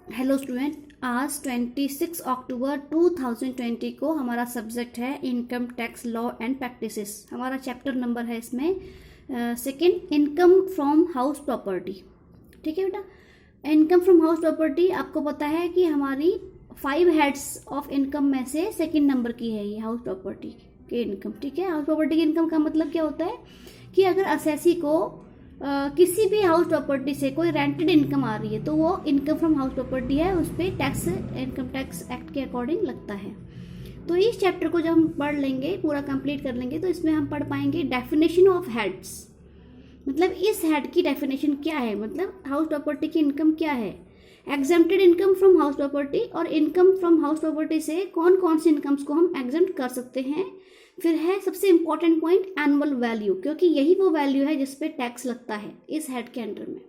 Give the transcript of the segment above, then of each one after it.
Hello student, आज 26 अक्टूबर 2020 को हमारा सब्जेक्ट है income tax law and practices. हमारा चैप्टर नंबर है इसमें second, income from house property. ठीक है बेटा, इनकम फ्रॉम हाउस प्रॉपर्टी आपको पता है कि हमारी 5 हेड्स ऑफ इनकम में से सेकंड नंबर की है ये हाउस प्रॉपर्टी की इनकम। ठीक है, हाउस प्रॉपर्टी की इनकम का मतलब क्या होता है कि अगर असेसी को किसी भी हाउस प्रॉपर्टी से कोई रेंटेड इनकम आ रही है तो वो इनकम फ्रॉम हाउस प्रॉपर्टी है, उस पर टैक्स इनकम टैक्स एक्ट के अकॉर्डिंग लगता है। तो इस चैप्टर को जब हम पढ़ लेंगे, पूरा कंप्लीट कर लेंगे, तो इसमें हम पढ़ पाएंगे डेफिनेशन ऑफ हेड्स। मतलब इस हेड की डेफिनेशन क्या है, मतलब हाउस प्रॉपर्टी की इनकम क्या है, exempted income from house property और इनकम फ्रॉम हाउस प्रॉपर्टी से कौन कौन सी इनकम्स को हम एग्जेम्प्ट कर सकते हैं। फिर है सबसे इंपॉर्टेंट पॉइंट एनुअल वैल्यू, क्योंकि यही वो वैल्यू है जिस पे टैक्स लगता है इस हेड के अंडर में।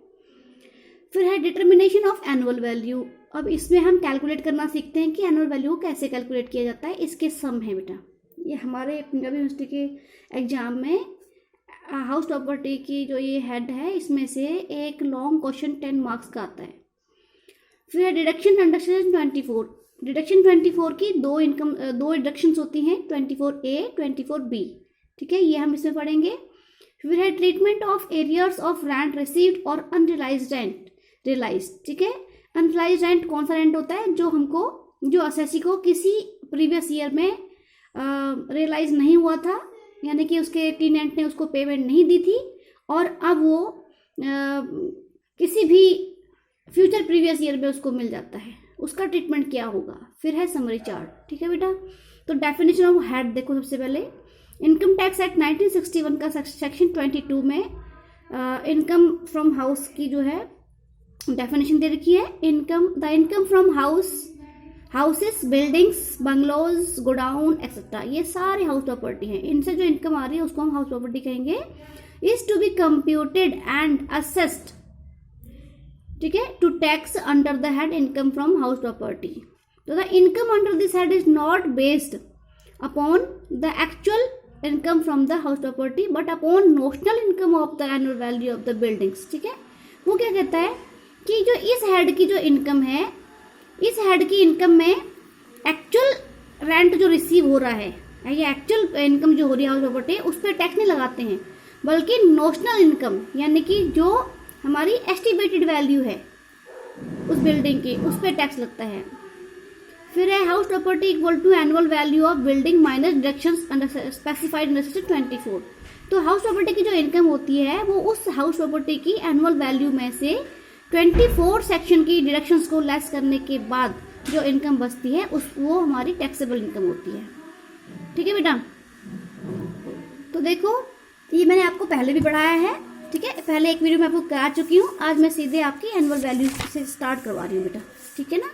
फिर है डिटर्मिनेशन ऑफ एनुअल वैल्यू। अब इसमें हम कैलकुलेट करना सीखते हैं कि एनुअल वैल्यू को कैसे कैलकुलेट किया जाता है। इसके सम है बेटा, ये हमारे पंजाबी यूनिवर्सिटी के एग्जाम में हाउस प्रॉपर्टी की जो ये हेड है इसमें से एक लॉन्ग क्वेश्चन 10 मार्क्स का आता है। फिर है डिडक्शन अंडर सेक्शन 24। डिडक्शन 24 की दो डिडक्शंस होती हैं, 24A 24B। ठीक है, ये हम इसमें पढ़ेंगे। फिर है treatment of arrears of rent received और अनरियलाइज्ड रेंट रियलाइज। ठीक है, अनरियलाइज्ड रेंट कौन सा रेंट होता है, जो असेसी को किसी प्रीवियस ईयर में रियलाइज नहीं हुआ था, यानी कि उसके टेनेंट ने उसको पेमेंट नहीं दी थी और अब वो किसी भी फ्यूचर प्रीवियस ईयर में उसको मिल जाता है, उसका ट्रीटमेंट क्या होगा। फिर है समरी चार्ट। ठीक है बेटा, तो डेफिनेशन ऑफ हेड देखो। सबसे पहले इनकम टैक्स एक्ट 1961 का सेक्शन 22 में इनकम फ्रॉम हाउस की जो है डेफिनेशन दे रखी है। The income from houses, buildings, bungalows, godown etcetera, ये सारे हाउस प्रॉपर्टी हैं। इनसे जो इनकम आ रही है उसको हम हाउस प्रॉपर्टी कहेंगे। Is to be computed and assessed, ठीक है, to tax under the head income from house property. तो the income under this head is not based upon the actual income from the house property but upon notional income of the annual value of the buildings. ठीक है, वो क्या कहता है कि जो इस हेड की जो इनकम है, इस हेड की इनकम में एक्चुअल रेंट जो रिसीव हो रहा है, ये एक्चुअल इनकम जो हो रही है हाउस प्रॉपर्टी, उस पर टैक्स नहीं लगाते हैं, बल्कि नोशनल इनकम यानी कि जो हमारी एस्टिमेटेड वैल्यू है उस बिल्डिंग की, उस पर टैक्स लगता है। फिर है house property equal to annual value of building minus deductions under specified under section 24। तो हाउस प्रॉपर्टी की जो इनकम होती है वो उस हाउस प्रॉपर्टी की एनुअल वैल्यू में से 24 सेक्शन की डिडक्शंस को लेस करने के बाद जो इनकम बचती है वो हमारी टैक्सेबल इनकम होती है। ठीक है बेटा, तो देखो ये मैंने आपको पहले भी पढ़ाया है। ठीक है, पहले एक वीडियो में आपको करा चुकी हूँ, आज मैं सीधे आपकी एनुअल वैल्यू से स्टार्ट करवा रही हूँ बेटा। ठीक है ना,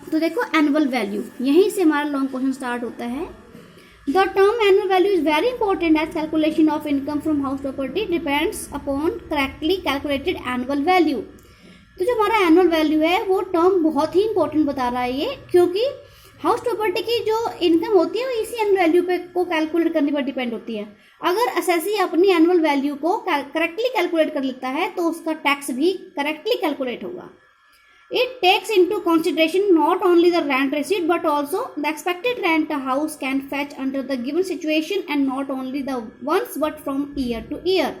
तो देखो एनुअल वैल्यू, यहीं से हमारा लॉन्ग क्वेश्चन स्टार्ट होता है। The term annual value is very important as calculation of income from house property depends upon correctly calculated annual value. तो जो हमारा एनुअल वैल्यू है वो टर्म बहुत ही इंपॉर्टेंट बता रहा है ये, क्योंकि हाउस प्रॉपर्टी की जो इनकम होती है वो इसी एनुअल वैल्यू पे को कैलकुलेट करने पर डिपेंड होती है। अगर असेसी अपनी एनुअल वैल्यू को करेक्टली कैलकुलेट कर लेता है तो उसका टैक्स भी करेक्टली कैलकुलेट होगा। It takes into consideration not only the rent received but also the expected rent a house can fetch under the given situation and not only the once but from year to year.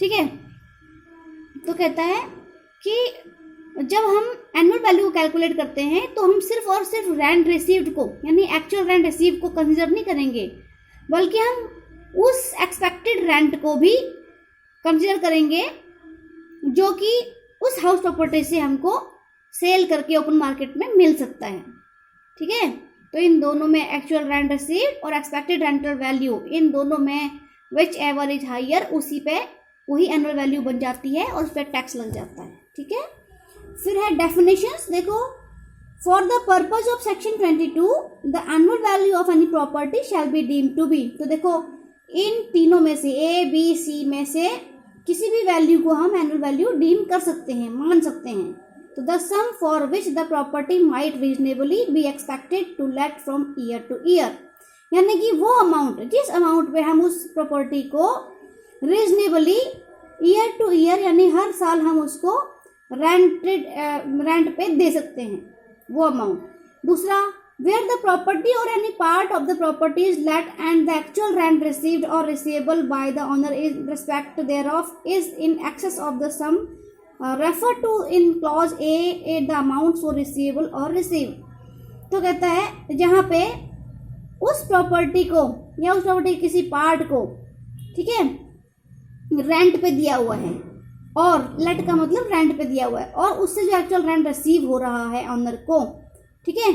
ठीक है, तो कहता है कि जब हम annual value को calculate करते हैं तो हम सिर्फ और सिर्फ रेंट रिसीव्ड को, यानी एक्चुअल रेंट रिसीव को कंसिडर नहीं करेंगे, बल्कि हम उस एक्सपेक्टेड रेंट को भी कंसिडर करेंगे जो कि उस हाउस प्रॉपर्टी से हमको सेल करके ओपन मार्केट में मिल सकता है। ठीक है, तो इन दोनों में एक्चुअल रेंट रिसीव्ड और एक्सपेक्टेड रेंटल वैल्यू, इन दोनों में विच एवर इज हायर, उसी पे वही एनुअल वैल्यू बन जाती है और उस पर टैक्स लग जाता है। ठीक है, फिर है डेफिनेशंस। देखो, for the purpose of section 22 the annual value of any property shall be deemed to be. तो देखो इन तीनों में से A, B, C में से किसी भी वैल्यू को हम एनुअल वैल्यू डीम कर सकते हैं, मान सकते हैं। तो the sum for which the property might reasonably be expected to let from year to year, यानी कि वो अमाउंट, जिस अमाउंट पे हम उस प्रॉपर्टी को रीजनेबली ईयर टू ईयर यानी हर साल हम उसको रेंट पे दे सकते हैं वो अमाउंट। दूसरा, where the property or any part of the property is let and the actual rent received or receivable by the owner in respect thereof is in excess of the sum referred to in clause A the amount so receivable or received। तो कहता है जहाँ पे उस property को या उस property के किसी पार्ट को, ठीक है, रेंट पे दिया हुआ है, और लेट का मतलब रेंट पे दिया हुआ है, और उससे जो एक्चुअल रेंट रिसीव हो रहा है ऑनर को, ठीक है,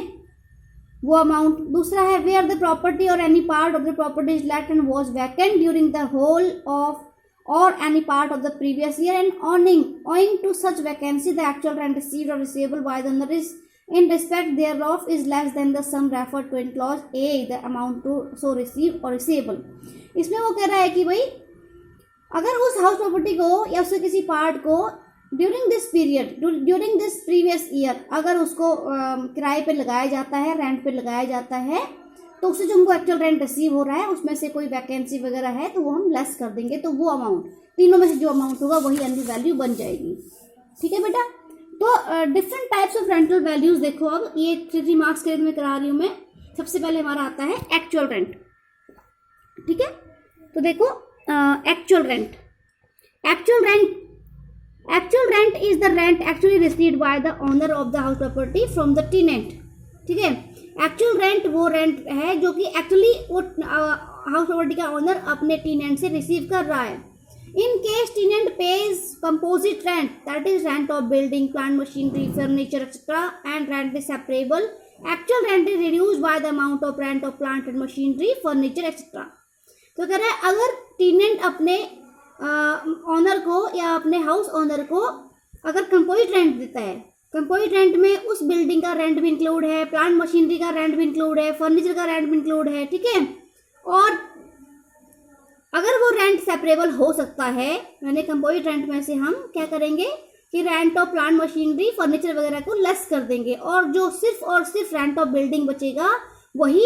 वो अमाउंट। दूसरा है where the property or any part of the property is let and was vacant during the whole of or any part of the previous year and owing to such vacancy the actual rent received or receivable by the owner is in respect thereof is less than the sum referred to in clause A the amount to so receive or receivable। इसमें वो कह रहा है कि भाई अगर उस house property को या उसके किसी पार्ट को during this period, during this previous year अगर उसको किराए पे लगाया जाता है, रेंट पे लगाया जाता है, तो उससे जो हमको एक्चुअल रेंट रिसीव हो रहा है उसमें से कोई वैकेंसी वगैरह है तो वो हम लेस कर देंगे, तो वो अमाउंट तीनों में से जो अमाउंट होगा वही एनवी वैल्यू बन जाएगी। ठीक है बेटा। तो different types of rental values देखो, अब ये 3 मार्क्स के में करा रही हूँ मैं। सबसे पहले हमारा आता है एक्चुअल रेंट। ठीक है, तो देखो actual rent. Actual rent is the rent actually received by the owner of the house property from the tenant. ठीक है, एक्चुअल रेंट वो रेंट है जो कि एक्चुअली वो हाउस प्रॉपर्टी का ओनर अपने टेनेंट से रिसीव कर रहा है। In case tenant pays composite rent, that is rent of building, plant, machinery, furniture, etc., and rent is separable, actual rent is reduced by the amount of rent of plant and machinery, furniture, etc. तो कह रहा है अगर tenant अपने honour को या अपने house honour को अगर कंपोजिट रेंट देता है, कंपोजिट रेंट में उस बिल्डिंग का रेंट भी इंक्लूड है, प्लांट मशीनरी का रेंट भी इंक्लूड है, फर्नीचर का रेंट भी इंक्लूड है। ठीक है, और अगर वो रेंट सेपरेबल हो सकता है, यानी कंपोजिट रेंट में से हम क्या करेंगे कि rent of plant machinery furniture वगैरह को लेस कर देंगे, और जो सिर्फ और सिर्फ रेंट ऑफ बिल्डिंग बचेगा वही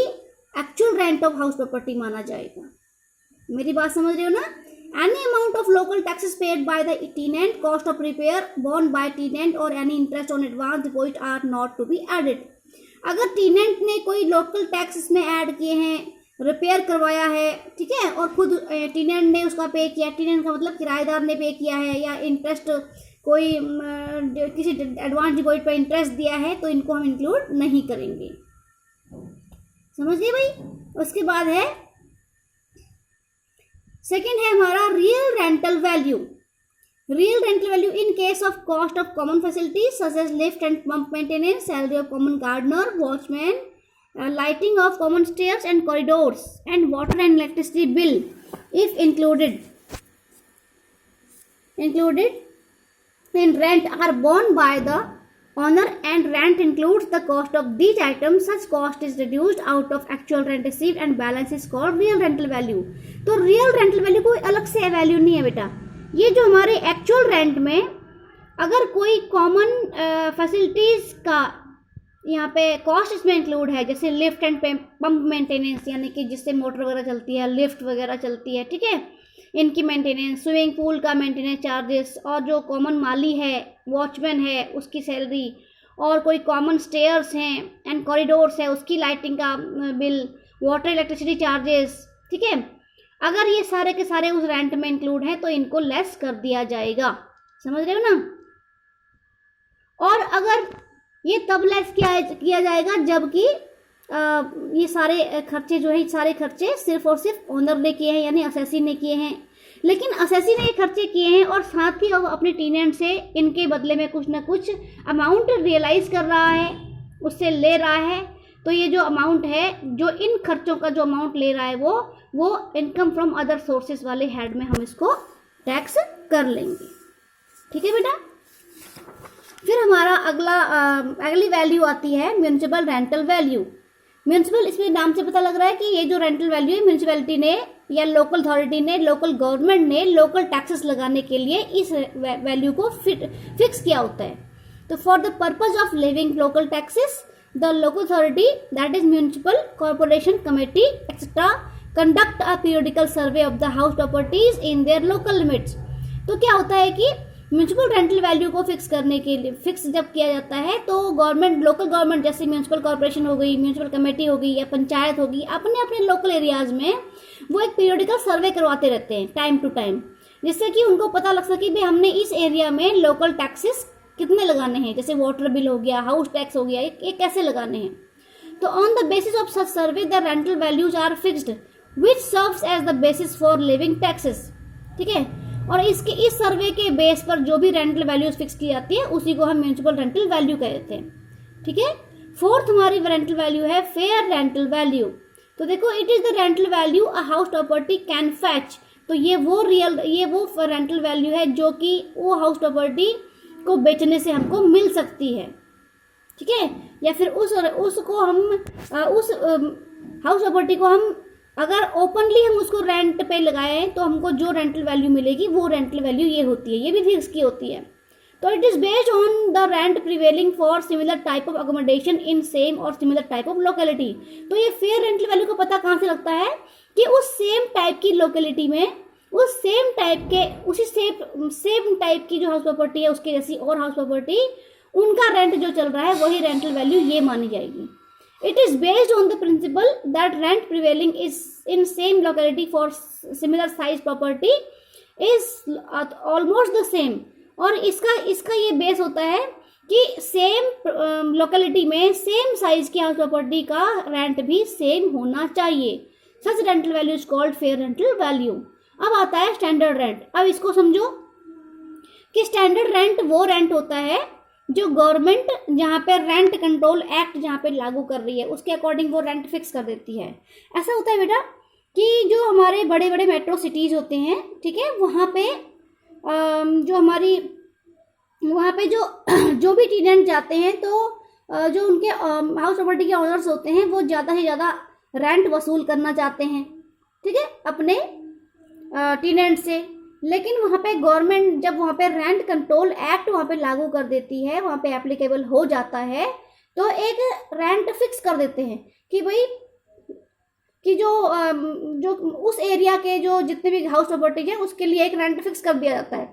actual rent of house property माना जाएगा। मेरी बात समझ रहे हो ना। Any amount of local taxes paid by the tenant, cost of repair borne by tenant or any interest on advance deposit are not to be added. अगर tenant ने कोई लोकल टैक्स इसमें ऐड किए हैं, रिपेयर करवाया है, ठीक है, और खुद टेनेंट ने उसका पे किया, टेनेंट का मतलब किराएदार ने पे किया है, या इंटरेस्ट कोई किसी एडवांस डिपॉजिट पर इंटरेस्ट दिया है, तो इनको हम इंक्लूड नहीं करेंगे। समझ गए भाई। उसके बाद है सेकंड है हमारा real rental value. Real rental value in case of cost of common facilities such as lift and pump maintenance, salary of common gardener, watchman, lighting of common stairs and corridors, and water and electricity bill if included in rent are borne by the owner, and rent includes the cost of these items. Such cost is reduced out of actual rent received and balance is called real rental value। तो real rental value कोई अलग से value नहीं है बेटा। ये जो हमारे एक्चुअल रेंट में अगर कोई कॉमन फैसिलिटीज का यहाँ पे कॉस्ट इसमें इंक्लूड है, जैसे लिफ्ट एंड पंप मेंटेनेंस, यानी कि जिससे मोटर वगैरह चलती है, लिफ्ट वगैरह चलती है, ठीक है, इनकी मेंटेनेंस, स्विमिंग पूल का मेंटेनेंस चार्जेस, और जो कॉमन माली है, वॉचमैन है, उसकी सैलरी, और कोई कॉमन स्टेयर्स हैं एंड कॉरिडोर्स है, उसकी लाइटिंग का बिल, वाटर इलेक्ट्रिसिटी चार्जेस, ठीक है, अगर ये सारे के सारे उस रेंट में इंक्लूड है तो इनको लेस कर दिया जाएगा। समझ रहे हो ना। और अगर ये तब लेस किया जाएगा जबकि ये सारे खर्चे जो है, सारे खर्चे सिर्फ और सिर्फ ओनर ने किए हैं, यानी असेसी ने किए हैं। लेकिन असेसी ने ये खर्चे किए हैं और साथ ही वो अपने टेनेंट से इनके बदले में कुछ ना कुछ अमाउंट रियलाइज कर रहा है, उससे ले रहा है। तो ये जो अमाउंट है, जो इन खर्चों का जो अमाउंट ले रहा है वो इनकम फ्रॉम अदर सोर्सेज वाले हेड में हम इसको टैक्स कर लेंगे। ठीक है बेटा। फिर हमारा अगली वैल्यू आती है म्यूनिसिपल रेंटल वैल्यू। म्यूनिसिपल, इसमें नाम से पता लग रहा है कि ये जो रेंटल वैल्यू है, म्यूनिसिपैलिटी ने या लोकल अथॉरिटी ने, लोकल गवर्नमेंट ने लोकल टैक्सेस लगाने के लिए इस वैल्यू को फिक्स किया होता है। तो for the purpose of levying local taxes the local authority, that is municipal corporation committee etcetera, conduct a periodical survey of the house properties in their local limits. तो क्या होता है कि म्यूनिसिपल रेंटल वैल्यू को fix करने के लिए, fix जब किया जाता है तो गवर्नमेंट, लोकल गवर्नमेंट जैसे म्यूनिसिपल कॉर्पोरेशन हो गई, म्यूनिसिपल कमेटी हो गई या पंचायत होगी, अपने अपने लोकल एरियाज में वो एक पीरियडिकल सर्वे करवाते रहते हैं टाइम टू टाइम, जिससे कि उनको पता लग सके भाई हमने इस एरिया में लोकल टैक्सेस कितने लगाने हैं, जैसे वाटर बिल हो गया, हाउस टैक्स हो गया, ये कैसे लगाने हैं। तो on the basis of such survey the rental values are fixed which serves as the basis for living taxes. ठीक है, और इस सर्वे के बेस पर जो भी रेंटल वैल्यूज फिक्स की जाती है उसी को हम म्यूनिसिपल रेंटल वैल्यू कहते हैं। ठीक है, फोर्थ हमारी रेंटल वैल्यू है फेयर रेंटल वैल्यू। तो देखो, it is the rental value a house property can fetch. तो ये वो रेंटल वैल्यू है जो कि वो हाउस प्रॉपर्टी को बेचने से हमको मिल सकती है। ठीक है, या फिर उस हाउस प्रॉपर्टी को हम अगर ओपनली हम उसको रेंट पे लगाए तो हमको जो रेंटल वैल्यू मिलेगी वो रेंटल वैल्यू ये होती है, ये भी फिक्स की होती है। तो it is based on the rent prevailing for similar type of accommodation in same और सिमिलर टाइप ऑफ लोकेलिटी। तो ये फेयर रेंटल वैल्यू को पता कहाँ से लगता है कि उस सेम टाइप की लोकेलिटी में, उस सेम टाइप के, उसी सेम टाइप की जो हाउस प्रॉपर्टी है उसके जैसी और हाउस प्रॉपर्टी, उनका रेंट जो चल रहा है वही रेंटल वैल्यू ये मानी जाएगी। It is based on the principle that rent prevailing is in same locality for similar size property is almost the same। और इसका ये बेस होता है कि सेम लोकेलिटी में सेम साइज की हाउस प्रॉपर्टी का रेंट भी सेम होना चाहिए। Such rental value is called fair rental value. अब आता है स्टैंडर्ड रेंट। अब इसको समझो कि स्टैंडर्ड रेंट वो रेंट होता है जो गवर्नमेंट जहाँ पे रेंट कंट्रोल एक्ट जहाँ पे लागू कर रही है उसके अकॉर्डिंग वो रेंट फिक्स कर देती है। ऐसा होता है बेटा कि जो हमारे बड़े बड़े मेट्रो सिटीज़ होते हैं, ठीक है, वहाँ पे जो भी टेनेंट जाते हैं तो जो उनके हाउस प्रॉपर्टी के ओनर्स होते हैं वो ज़्यादा से ज़्यादा रेंट वसूल करना चाहते हैं, ठीक है, अपने टेनेंट से। लेकिन वहाँ पे गवर्नमेंट जब वहाँ पे रेंट कंट्रोल एक्ट वहाँ पे लागू कर देती है, वहाँ पे एप्लीकेबल हो जाता है, तो एक रेंट फिक्स कर देते हैं कि भाई कि जो उस एरिया के जो जितने भी हाउस प्रॉपर्टी है उसके लिए एक रेंट फिक्स कर दिया जाता है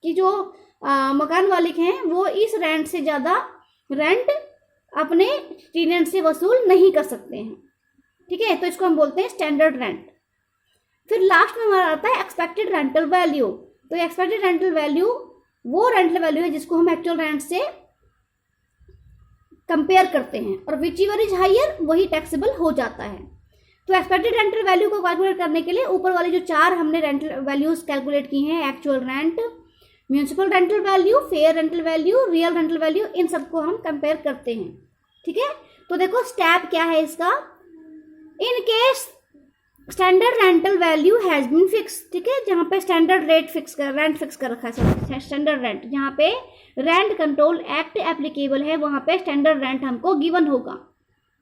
कि जो मकान मालिक हैं वो इस रेंट से ज़्यादा रेंट अपने टेनेंट से वसूल नहीं कर सकते हैं। ठीक है, तो इसको हम बोलते हैं स्टैंडर्ड रेंट। फिर लास्ट में हमारा आता है एक्सपेक्टेड रेंटल वैल्यू। तो एक्सपेक्टेड रेंटल वैल्यू वो रेंटल वैल्यू है जिसको हम एक्चुअल रेंट से कंपेयर करते हैं, और विच एवर इज हायर वही टैक्सेबल हो जाता है। तो एक्सपेक्टेड रेंटल वैल्यू को कैलकुलेट करने के लिए ऊपर वाली जो चार हमने रेंटल वैल्यूज कैलकुलेट की हैं, actual rent, municipal rental value, fair rental value, real rental value, इन सबको हम कंपेयर करते हैं। ठीक है, तो देखो स्टेप क्या है इसका। In case standard rental value has been fix, ठीक है, जहाँ पे स्टैंडर्ड रेंट फिक्स कर रखा है, स्टैंडर्ड रेंट जहाँ पे रेंट कंट्रोल एक्ट एप्लीकेबल है वहाँ पे स्टैंडर्ड रेंट हमको गिवन होगा।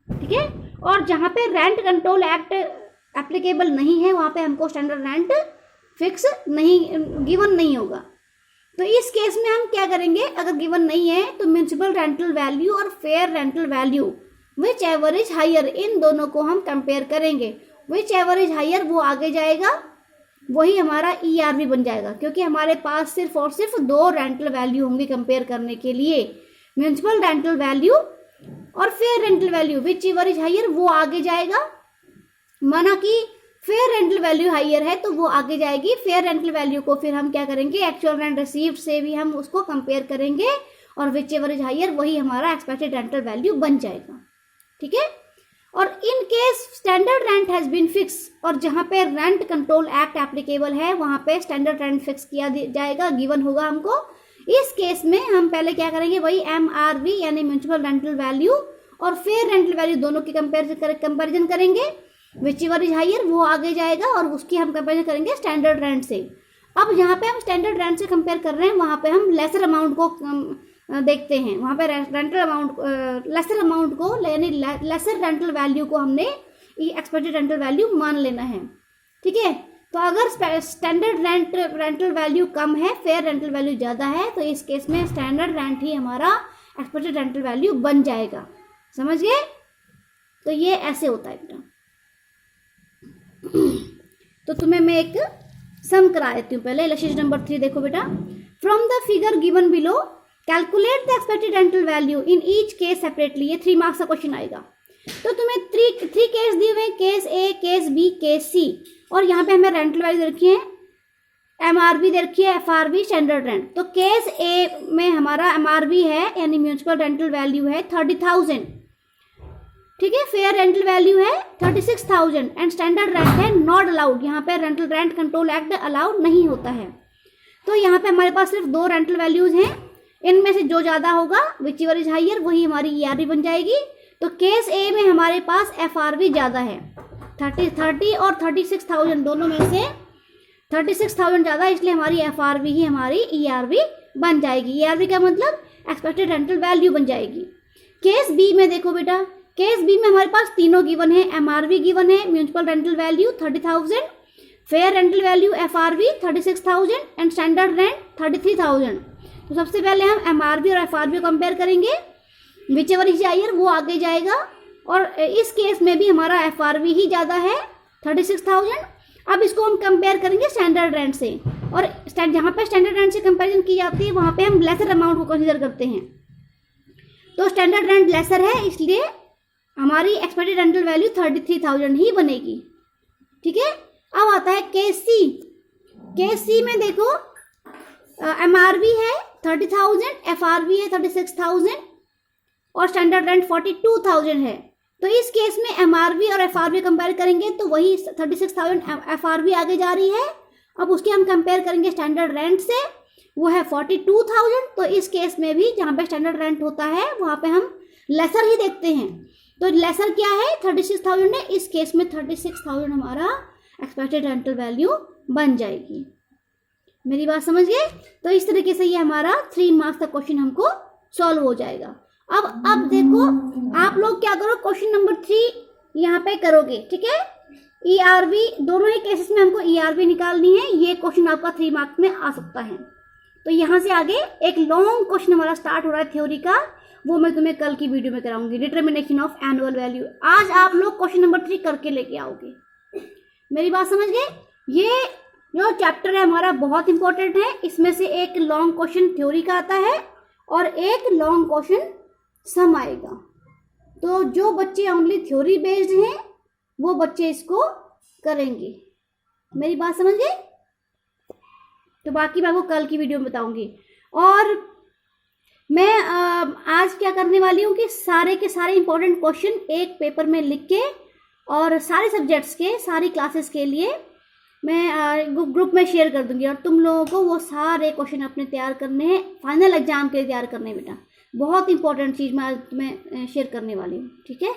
ठीक है, और जहाँ पे रेंट कंट्रोल एक्ट एप्लीकेबल नहीं है वहाँ पे हमको स्टैंडर्ड रेंट फिक्स नहीं गिवन नहीं होगा। तो इस केस में हम क्या करेंगे, अगर गिवन नहीं है तो म्यूनिसिपल रेंटल वैल्यू और fair rental value whichever is higher, इन दोनों को हम कंपेयर करेंगे। विच एवर इज हायर वो आगे जाएगा, वही हमारा ERV बन जाएगा, क्योंकि हमारे पास सिर्फ और सिर्फ दो रेंटल वैल्यू होंगे कंपेयर करने के लिए, म्यूनिसिपल रेंटल वैल्यू और fair rental value. Whichever is higher वो आगे जाएगा, माना कि फेयर रेंटल वैल्यू हायर है तो वो आगे जाएगी। फेयर रेंटल वैल्यू को फिर हम क्या करेंगे, एक्चुअल रेंट रिसीव्ड से भी हम उसको कंपेयर करेंगे, और विच एवर इज हायर वही हमारा एक्सपेक्टेड रेंटल वैल्यू बन जाएगा। ठीक है, और in case standard rent has been fix, और जहाँ पे रेंट कंट्रोल एक्ट एप्लीकेबल है वहाँ पे स्टैंडर्ड रेंट फिक्स किया जाएगा, गिवन होगा हमको। इस केस में हम पहले क्या करेंगे, वही MRV यानी म्यूनिसिपल रेंटल वैल्यू और फेयर रेंटल वैल्यू दोनों की कंपेरिजन करेंगे। विच एवर इज हायर वो आगे जाएगा और उसकी हम कंपेरिजन करेंगे स्टैंडर्ड रेंट से। अब जहाँ पे हम स्टैंडर्ड रेंट से कंपेयर कर रहे हैं वहाँ पे हम लेसर अमाउंट को देखते हैं, वहाँ पे रेंटल अमाउंट लेसर अमाउंट को यानी लेसर रेंटल वैल्यू को हमने एक्सपेक्टेड रेंटल वैल्यू मान लेना है। ठीक है, तो अगर स्टैंडर्ड रेंटल वैल्यू कम है, फेयर रेंटल वैल्यू ज़्यादा है, तो इस केस में स्टैंडर्ड रेंट ही हमारा एक्सपेक्टेड रेंटल वैल्यू बन जाएगा। समझ गए? तो ये ऐसे होता है बेटा। तो तुम्हें मैं एक सम करा देती हूँ। पहले एक्सरसाइज नंबर 3 देखो बेटा। From the figure given below calculate the expected rental value in each case separately. ये 3 मार्क्स का क्वेश्चन आएगा। तो तुम्हें थ्री केस दिए हुए, केस ए, केस बी, केस सी, और यहाँ पे हमें रेंटल वैल्यू दे रखी है, एमआरबी दे रखी है, एफआरबी, स्टैंडर्ड रेंट। तो केस ए में हमारा एमआरबी है यानी म्यूनिसिपल रेंटल वैल्यू है 30,000, ठीक है। फेयर रेंटल वैल्यू है 36,000 एंड स्टैंडर्ड रेंट है नॉट अलाउड। यहाँ पे rental rent control act allowed नहीं होता है। तो यहाँ पे हमारे पास सिर्फ 2 रेंटल वैल्यूज हैं, इनमें से जो ज़्यादा होगा विच एवर इज हाइयर वही हमारी ईआरबी बन जाएगी। तो केस ए में हमारे पास एफआरबी ज़्यादा है, 30 और 36,000 दोनों में से 36,000 ज़्यादा, इसलिए हमारी एफआरबी ही हमारी ईआरबी बन जाएगी। ईआरबी का मतलब एक्सपेक्टेड रेंटल वैल्यू बन जाएगी। केस बी में देखो बेटा, केस बी में हमारे पास तीनों गिवन है, एमआरबी गिवन है, municipal rental value 30,000, fair rental value FRB 36,000 and standard rent 33,000। तो सबसे पहले हम एमआरबी और एफआरबी को कंपेयर करेंगे, विच एवर इज हायर वो आगे जाएगा। और इस केस में भी हमारा एफआरबी ही ज़्यादा है 36,000। अब इसको हम कंपेयर करेंगे स्टैंडर्ड रेंट से, और जहाँ पे स्टैंडर्ड रेंट से कंपैरिजन की जाती है वहाँ पे हम लेसर अमाउंट को कंसीडर करते हैं। तो स्टैंडर्ड रेंट लेसर है, इसलिए हमारी एक्सपेक्टेड रेंटल वैल्यू 33,000 ही बनेगी, ठीक है। अब आता है केस सी। केस सी में देखो एमआरबी है 30,000, एफआरबी है 36,000 और स्टैंडर्ड रेंट 42,000 है। तो इस केस में एमआरबी और एफआरबी कंपेयर करेंगे तो वही 36,000 एफआरबी आगे जा रही है। अब उसके हम कंपेयर करेंगे स्टैंडर्ड रेंट से, वो है 42,000। तो इस केस में भी जहाँ पे स्टैंडर्ड रेंट होता है वहाँ पे हम लेसर ही देखते हैं। तो लेसर क्या है 36,000 है, इस केस में 36,000 हमारा एक्सपेक्टेड रेंटल वैल्यू बन जाएगी। मेरी बात समझ गए? तो इस तरीके से ये हमारा 3 मार्क्स का क्वेश्चन हमको सॉल्व हो जाएगा। अब देखो आप लोग क्या करो, क्वेश्चन नंबर 3 यहाँ पे करोगे, ठीक है। ईआरबी दोनों ही केसेस में हमको ईआरबी निकालनी है। ये क्वेश्चन आपका 3 मार्क्स में आ सकता है। तो यहाँ से आगे एक लॉन्ग क्वेश्चन हमारा स्टार्ट हो रहा है थ्योरी का, वो मैं तुम्हें कल की वीडियो में कराऊंगी, डिटर्मिनेशन ऑफ एनुअल वैल्यू। आज आप लोग क्वेश्चन नंबर 3 करके लेके आओगे। मेरी बात समझ गए? ये जो चैप्टर है हमारा बहुत इंपॉर्टेंट है। इसमें से एक लॉन्ग क्वेश्चन थ्योरी का आता है और एक लॉन्ग क्वेश्चन सम आएगा। तो जो बच्चे ओनली थ्योरी बेस्ड हैं वो बच्चे इसको करेंगे। मेरी बात समझ गए? तो बाकी मैं आपको कल की वीडियो में बताऊंगी। और मैं आज क्या करने वाली हूँ कि सारे के सारे इंपॉर्टेंट क्वेश्चन एक पेपर में लिख के और सारे सब्जेक्ट्स के सारी क्लासेस के लिए मैं ग्रुप में शेयर कर दूंगी, और तुम लोगों को वो सारे क्वेश्चन अपने तैयार करने हैं, फाइनल एग्जाम के लिए तैयार करने हैं बेटा। बहुत इंपॉर्टेंट चीज़ मैं आज तुम्हें शेयर करने वाली हूँ, ठीक है।